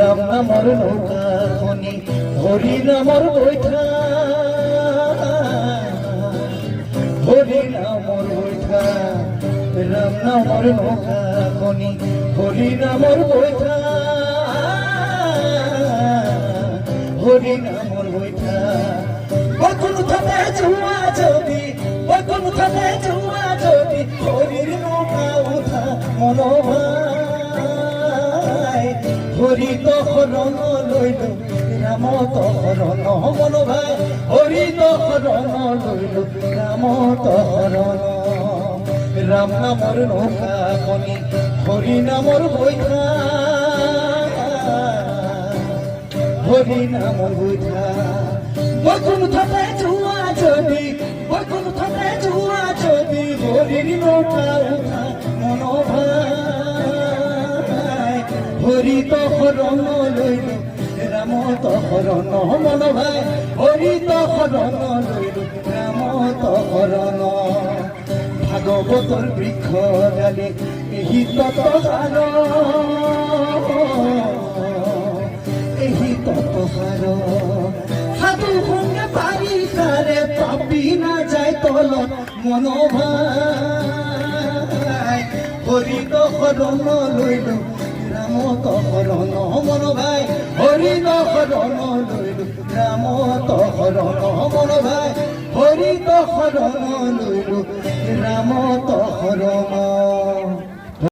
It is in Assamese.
রাম নামর নৌকা খনি হরি নামর বৈঠা হরি নামর বৈঠা রাম নামর নৌকা খনি হরি নামর বৈঠা হরি নামর বৈঠা বকুল থামে জুয়া যদি বকুল থামে জুয়া যদি হরির নৌকা উঠা মনোভাই হরি তো হরণ লইল রাম তো হরণ মন ভাই হরি তো হরণ লইল রাম তো হরণ রাম নামর নৌকা খনি হরি নামর বৈঠা হরি নামর বৈঠা বকুল থামে জুয়া যদি বকুল থামে জুয়া যদি হরির নৌকা উঠা মন ভাই হরি তো হরণ লইল রাম তো হরণ মন ভাই হরি তো হরণ লইল রাম তো হরণ ভাগবতর বৃক্ষ ডালে এই তত হার এই তত হার সাধু সঙ্গে পারি তারে পাপি না যায় তল মন ভাই হরি তো হরণ লইল রাম তো হরণ মন ভাই হরি তো হরণ লইল রাম তো হরণ মন ভাই হরি তো হরণ লইল রাম তো হরণ